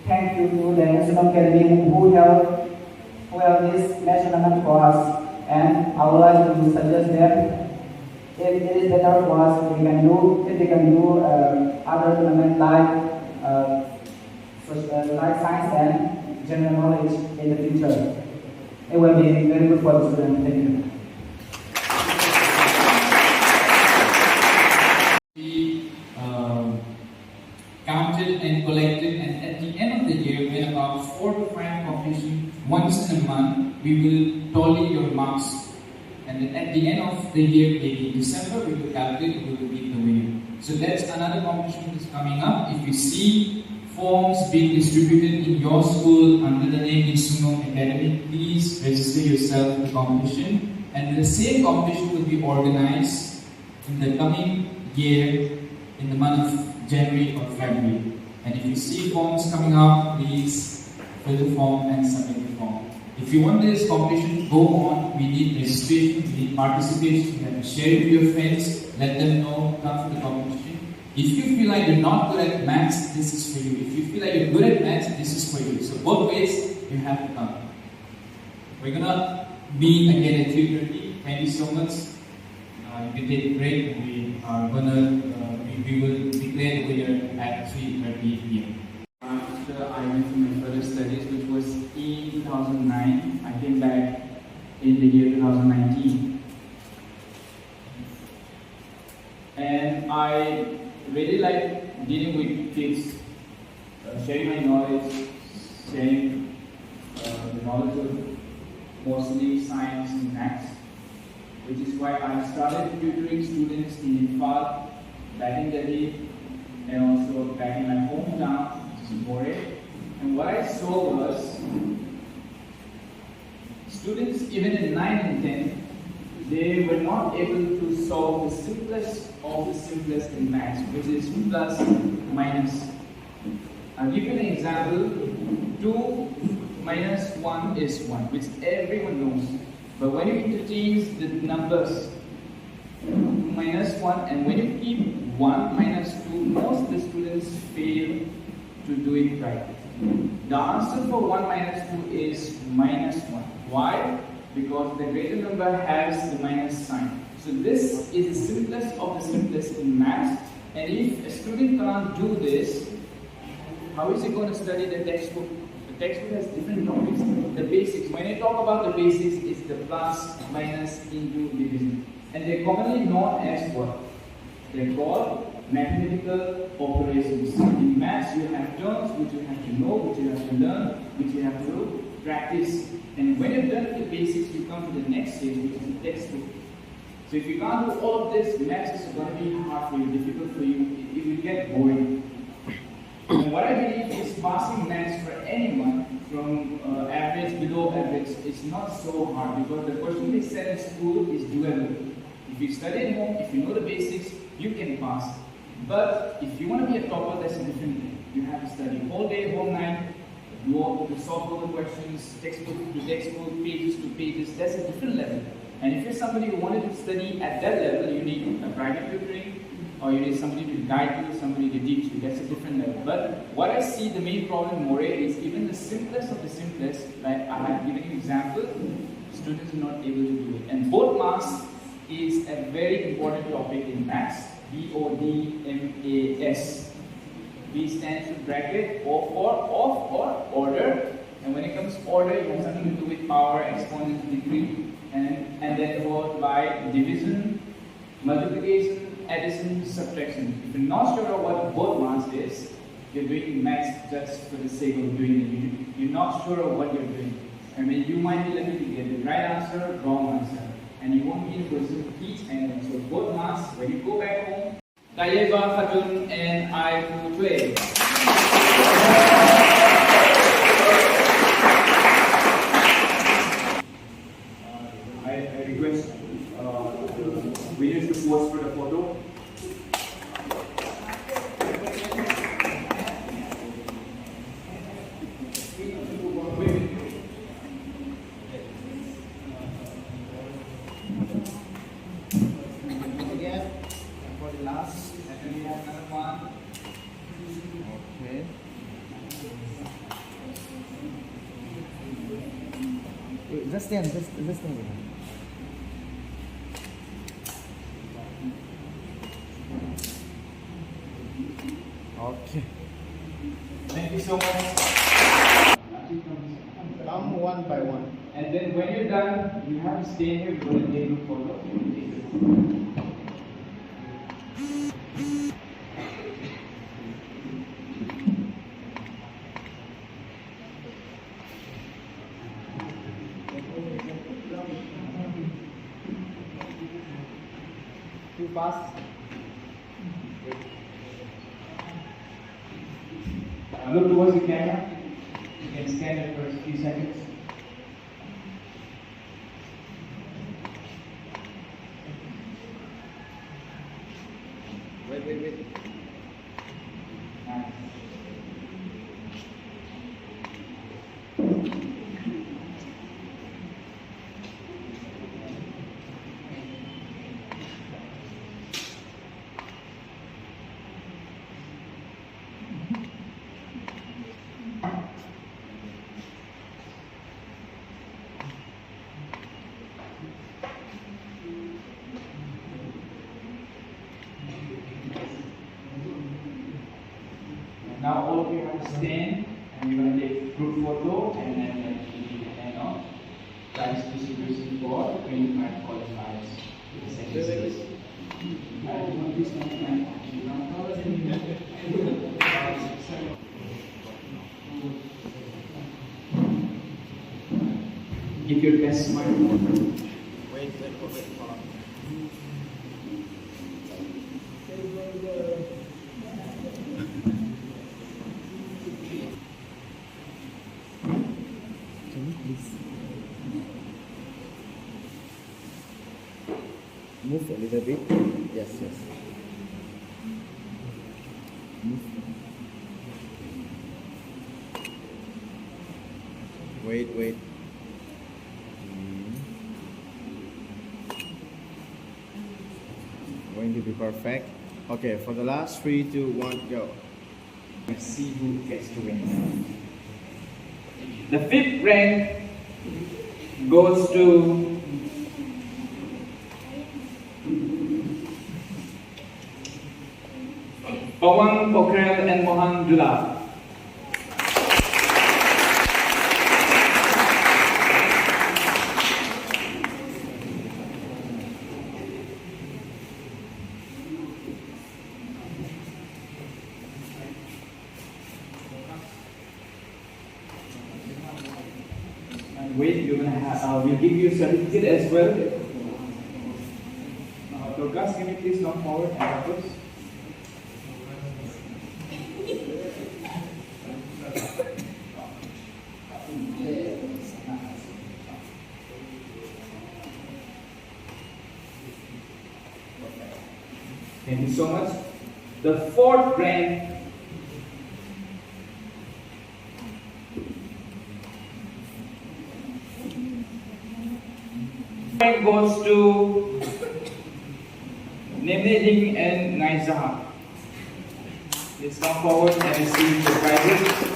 thank you to the Insung Academy who held this national for us, and I would like to suggest them, if it is better for us, if they can do other tournaments like science and general knowledge in the future. It will be very good for the students. Thank you. Counted and collected, and at the end of the year, when about 4 to 5 competitions once in a month, we will tally your marks, and then at the end of the year, maybe in December, we will calculate who will be the winner. So that's another competition that's coming up. If you see forms being distributed in your school under the name Insung Academy, please register yourself in the competition, and the same competition will be organized in the coming year in the month of January or February. And if you see forms coming out, please fill the form and submit the form. If you want this competition to go on, we need registration, we need participation, you have to share it with your friends, let them know, come to the competition. If you feel like you're not good at maths, this is for you. If you feel like you're good at maths, this is for you. So both ways, you have to come. We're gonna meet again at 3:30. Thank you so much. You can take a break. We are gonna, we will declare the winner at 3:30 p.m. After I went for my further studies, which was in 2009, I came back in the year 2019. And I really like dealing with kids, sharing my knowledge, sharing the knowledge of mostly science and maths, which is why I started tutoring students in Nepal, back in Delhi, and also back in my hometown, which is Moreh. And what I saw was students, even in 9 and 10, they were not able to solve the simplest of the simplest in maths, which is plus minus. I'll give you an example. 2 minus 1 is 1, which everyone knows. But when you interchange the numbers 2 minus 1, and when you keep 1 minus 2, most of the students fail to do it right. The answer for 1 minus 2 is minus 1. Why? Because the greater number has the minus sign. So this is the simplest of the simplest in maths. And if a student can't do this, how is he going to study the textbook? The textbook has different topics. The basics. When I talk about the basics, it's the plus, minus, into, division. And they're commonly known as what? They're called mathematical operations. In maths, you have terms which you have to know, which you have to learn, which you have to practice. And when you've done the basics, you come to the next stage, which is the textbook. So if you can't do all of this, maths is going to be hard for you, difficult for you. It will get boring. And what I believe is passing maths for anyone from average, below average, is not so hard, because the question they set in school is doable. If you study at home, if you know the basics, you can pass. But if you want to be a topper, that's a different thing. You have to study whole day, whole night, to solve all the questions, textbook to textbook, pages to pages. That's a different level. And if you're somebody who wanted to study at that level, you need a private tutoring, or you need somebody to guide you, somebody to teach you. That's a different level. But what I see the main problem in Moreh is even the simplest of the simplest, like I have given you example, students are not able to do it. And board mass is a very important topic in maths. BODMAS. B stands for bracket, O for order. And when it comes to order, it has something to do with power, exponent, degree, and then followed by division, multiplication, addition, subtraction. If you're not sure of what both mass is, you're doing maths just for the sake of doing it. You're not sure of what you're doing. I mean, you might be lucky to get the right answer, wrong answer, and you won't be in a position to teach anyone. So both mass, when you go back home, Tayeba Khatun and I Putwe. I request the winners to pose for the photo. Just stand. Okay. Thank you so much. Come one by one. And then when you're done, you have to stay here for the table photo. Too fast. Look towards the camera. You can stand it for a few seconds. Wait. Nice. Now all of you have to stand and we're going to take group photo and then the end of prize distribution for 25 qualifiers to the second series. Give your best smile. Wait. Move a little bit. Yes. Move. Wait. Going to be perfect. Okay, for the last 3, 2, 1, go. Let's see who gets to win. The 5th rank goes to Pawan Pokhrel and Mohan Dula. Wait, you're gonna have, we'll give you a certificate as well. Dorcas, can you please come forward and help us? Thank you so much. The 4th rank goes to Nemleding and Naizaha. Please come forward and receive the prizes.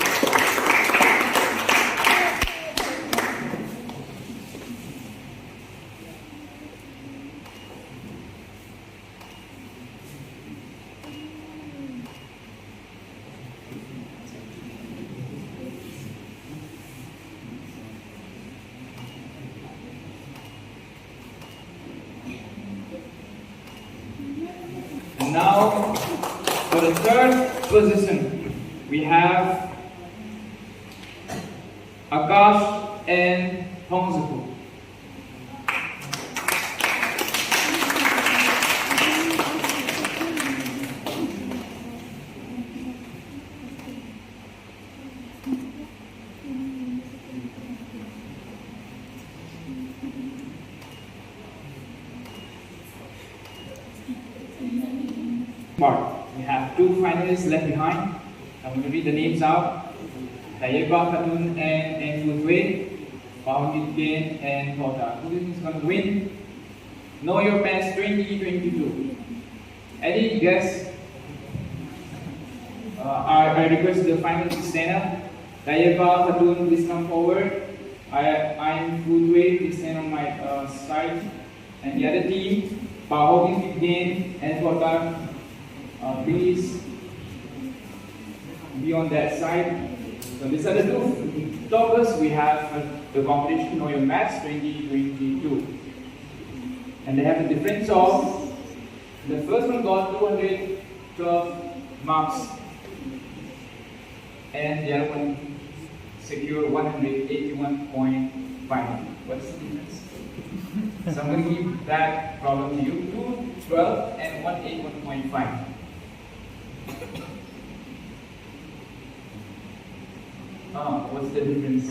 Now, for the 3rd position, we have Akash and Hongzuku. We have 2 finalists left behind. I'm going to read the names out. Tayeba Khatun and Enfutwe, Pahongit and Thota. Who is going to win? Know Your Pants 2022. Any guess? I request the finalists to stand up. Tayeba Khatun, please come forward. I'm Enfutwe, please stand on my side. And the other team, Pahongit and Thota. Please be on that side. So these are the 2 toppers we have for the competition Know Your Maths 2022. And they have a difference of, the first one got 212 marks and the other one secured 181.5. What's the difference? So I'm going to give that problem to you. 212 and 181.5. What's the difference?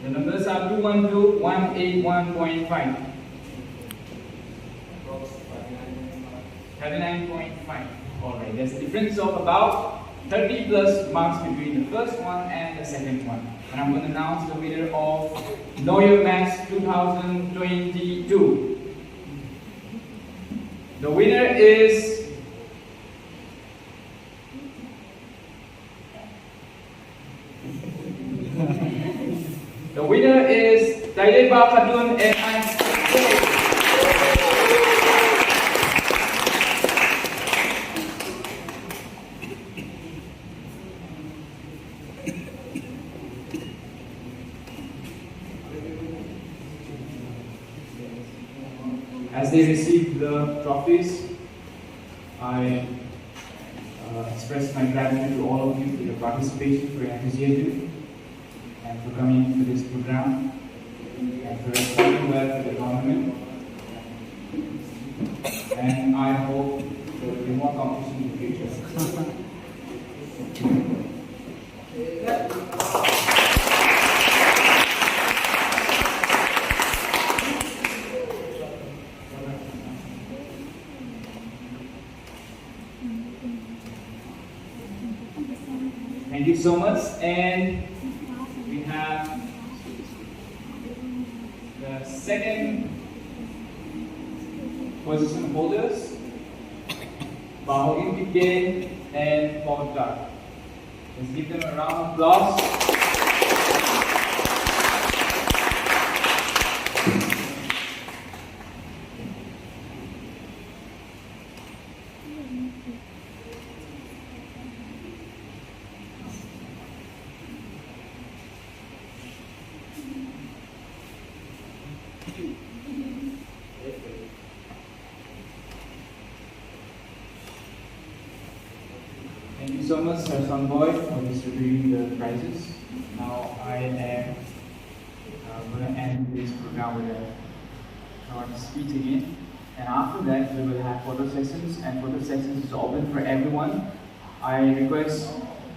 The numbers are 212, 181.5. 39.5. Alright, there's a difference of about 30 plus marks between the first one and the second one. And I'm going to announce the winner of Know Your Maths 2022. The winner is Tayeba Khatun and they received the trophies, I express my gratitude to all of you for your participation, for your enthusiasm, and for coming to this program, and for responding well to the tournament. And I hope there will be more competition in the future. Thank you so much. And we have the second position holders, Lhungdim and Moreh. Let's give them a round of applause. Thank you so much, Sir Boy, for distributing the prizes. Now I am going to end this program with a short speech again. And after that, we will have photo sessions, and photo sessions is open for everyone. I request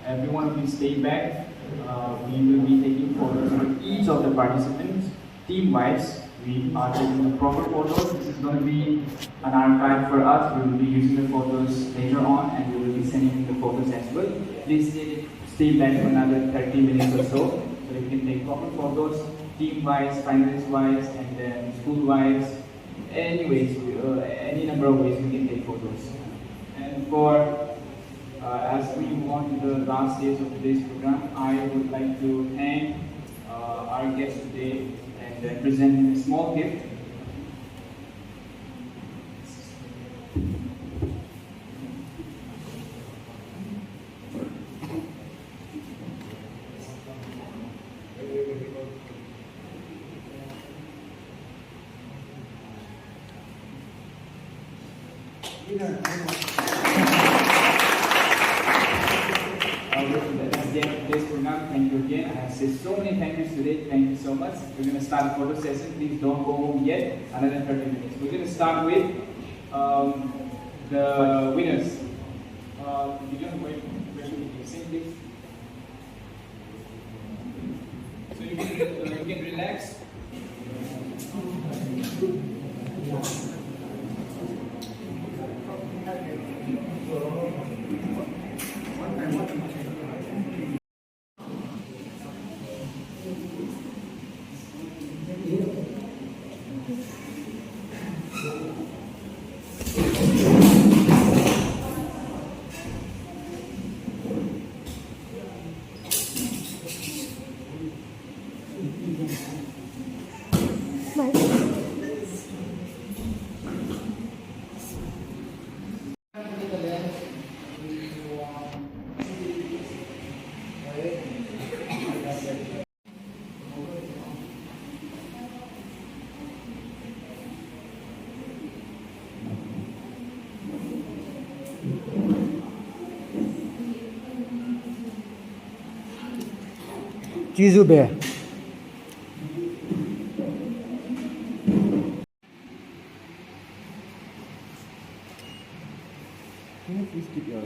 every one of you stay back. We will be taking photos for each of the participants, team-wise. We are taking the proper photos. This is going to be an archive for us. We will be using the photos later on, and we will be sending the photos as well. Please stay back for another 30 minutes or so you can take proper photos, team-wise, finalist-wise, and then school-wise. Anyways, any number of ways we can take photos. And as we move on to the last stage of today's program, I would like to thank our guests today and present a small gift. Today's program. Thank you again. I have said so many thank yous today. Thank you so much. We're going to start the photo session. Please don't go home yet. Another 30 minutes. We're going to start with the winners. You don't wait. Where should we sing, please? So you can relax. Jizu Bear. Can you please keep your